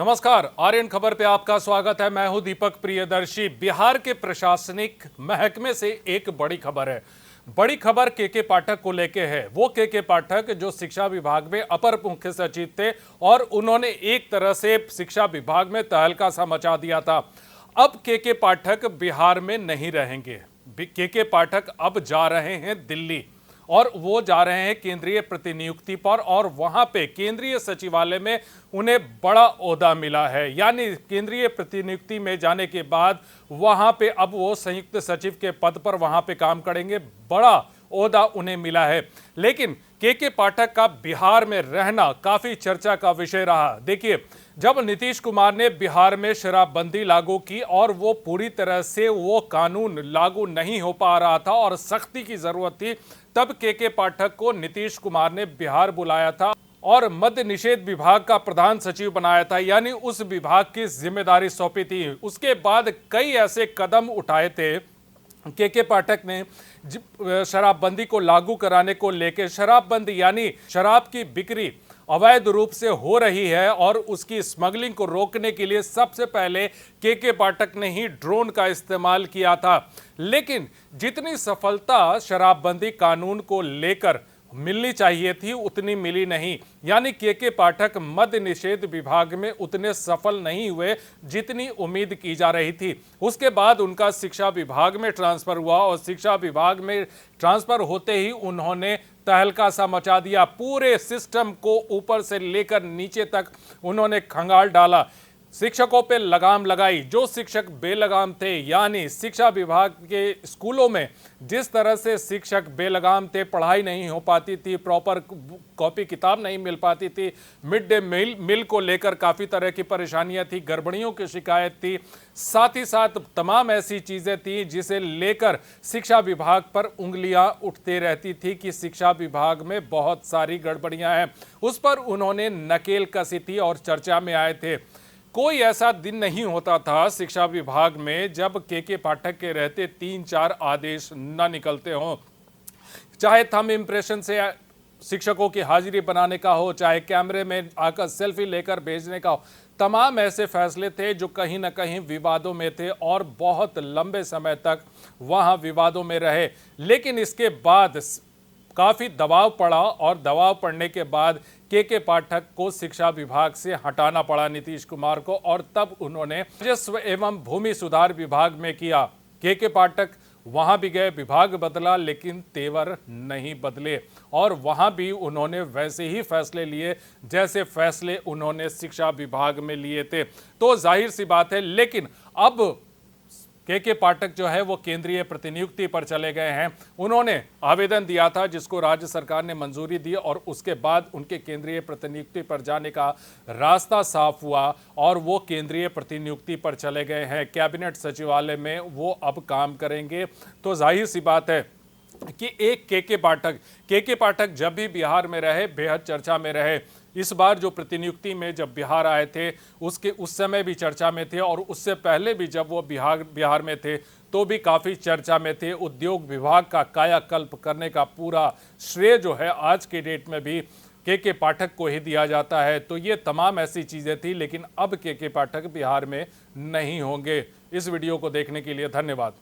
नमस्कार, आर्यन खबर पे आपका स्वागत है। मैं हूं दीपक प्रियदर्शी। बिहार के प्रशासनिक महकमे से एक बड़ी खबर है। बड़ी खबर के पाठक को लेके है। वो के पाठक जो शिक्षा विभाग में अपर मुख्य सचिव थे और उन्होंने एक तरह से शिक्षा विभाग में तहलका सा मचा दिया था। अब के पाठक बिहार में नहीं रहेंगे। के पाठक अब जा रहे हैं दिल्ली और वो जा रहे हैं केंद्रीय प्रतिनियुक्ति पर, और वहां पे केंद्रीय सचिवालय में उन्हें बड़ा ओहदा मिला है। यानी केंद्रीय प्रतिनियुक्ति में जाने के बाद वहां पे अब वो संयुक्त सचिव के पद पर वहां पे काम करेंगे। बड़ा ओहदा उन्हें मिला है। लेकिन के पाठक का बिहार में रहना काफी चर्चा का विषय रहा। देखिए, जब नीतीश कुमार ने बिहार में शराबबंदी लागू की और वो पूरी तरह से वो कानून लागू नहीं हो पा रहा था और सख्ती की जरूरत थी, तब के पाठक को नीतीश कुमार ने बिहार बुलाया था और मद्य निषेध विभाग का प्रधान सचिव बनाया था। यानी उस विभाग की जिम्मेदारी सौंपी थी। उसके बाद कई ऐसे कदम उठाए थे के पाठक ने शराबबंदी को लागू कराने को लेकर। शराबबंदी यानी शराब की बिक्री अवैध रूप से हो रही है और उसकी स्मगलिंग को रोकने के लिए सबसे पहले के पाठक ने ही ड्रोन का इस्तेमाल किया था। लेकिन जितनी सफलता शराबबंदी कानून को लेकर मिलनी चाहिए थी उतनी मिली नहीं। यानी के पाठक मद्य निषेध विभाग में उतने सफल नहीं हुए जितनी उम्मीद की जा रही थी। उसके बाद उनका शिक्षा विभाग में ट्रांसफर हुआ और शिक्षा विभाग में ट्रांसफर होते ही उन्होंने तहलका सा मचा दिया। पूरे सिस्टम को ऊपर से लेकर नीचे तक उन्होंने खंगाल डाला। शिक्षकों पे लगाम लगाई। जो शिक्षक बेलगाम थे, यानी शिक्षा विभाग के स्कूलों में जिस तरह से शिक्षक बेलगाम थे, पढ़ाई नहीं हो पाती थी, प्रॉपर कॉपी किताब नहीं मिल पाती थी, मिड डे मील को लेकर काफ़ी तरह की परेशानियां थी, गड़बड़ियों की शिकायत थी, साथ ही साथ तमाम ऐसी चीज़ें थी जिसे लेकर शिक्षा विभाग पर उंगलियां उठती रहती थी कि शिक्षा विभाग में बहुत सारी गड़बड़ियां हैं। उस पर उन्होंने नकेल कसी थी और चर्चा में आए थे। कोई ऐसा दिन नहीं होता था शिक्षा विभाग में जब के पाठक के रहते 3-4 आदेश न निकलते हों। चाहे थंब इम्प्रेशन से शिक्षकों की हाजिरी बनाने का हो, चाहे कैमरे में आकर सेल्फी लेकर भेजने का हो, तमाम ऐसे फैसले थे जो कहीं ना कहीं विवादों में थे और बहुत लंबे समय तक वहां विवादों में रहे। लेकिन इसके बाद काफ़ी दबाव पड़ा और दबाव पड़ने के बाद के पाठक को शिक्षा विभाग से हटाना पड़ा नीतीश कुमार को, और तब उन्होंने राजस्व एवं भूमि सुधार विभाग में किया। के पाठक वहां भी गए, विभाग बदला, लेकिन तेवर नहीं बदले और वहां भी उन्होंने वैसे ही फैसले लिए जैसे फैसले उन्होंने शिक्षा विभाग में लिए थे। तो जाहिर सी बात है। लेकिन अब के पाठक जो है वो केंद्रीय प्रतिनियुक्ति पर चले गए हैं। उन्होंने आवेदन दिया था जिसको राज्य सरकार ने मंजूरी दी और उसके बाद उनके केंद्रीय प्रतिनियुक्ति पर जाने का रास्ता साफ हुआ और वो केंद्रीय प्रतिनियुक्ति पर चले गए हैं। कैबिनेट सचिवालय में वो अब काम करेंगे। तो जाहिर सी बात है कि एक के पाठक जब भी बिहार में रहे बेहद चर्चा में रहे। इस बार जो प्रतिनियुक्ति में जब बिहार आए थे उस समय भी चर्चा में थे और उससे पहले भी जब वो बिहार में थे तो भी काफ़ी चर्चा में थे। उद्योग विभाग का कायाकल्प करने का पूरा श्रेय जो है आज के डेट में भी के पाठक को ही दिया जाता है। तो ये तमाम ऐसी चीज़ें थी, लेकिन अब के पाठक बिहार में नहीं होंगे। इस वीडियो को देखने के लिए धन्यवाद।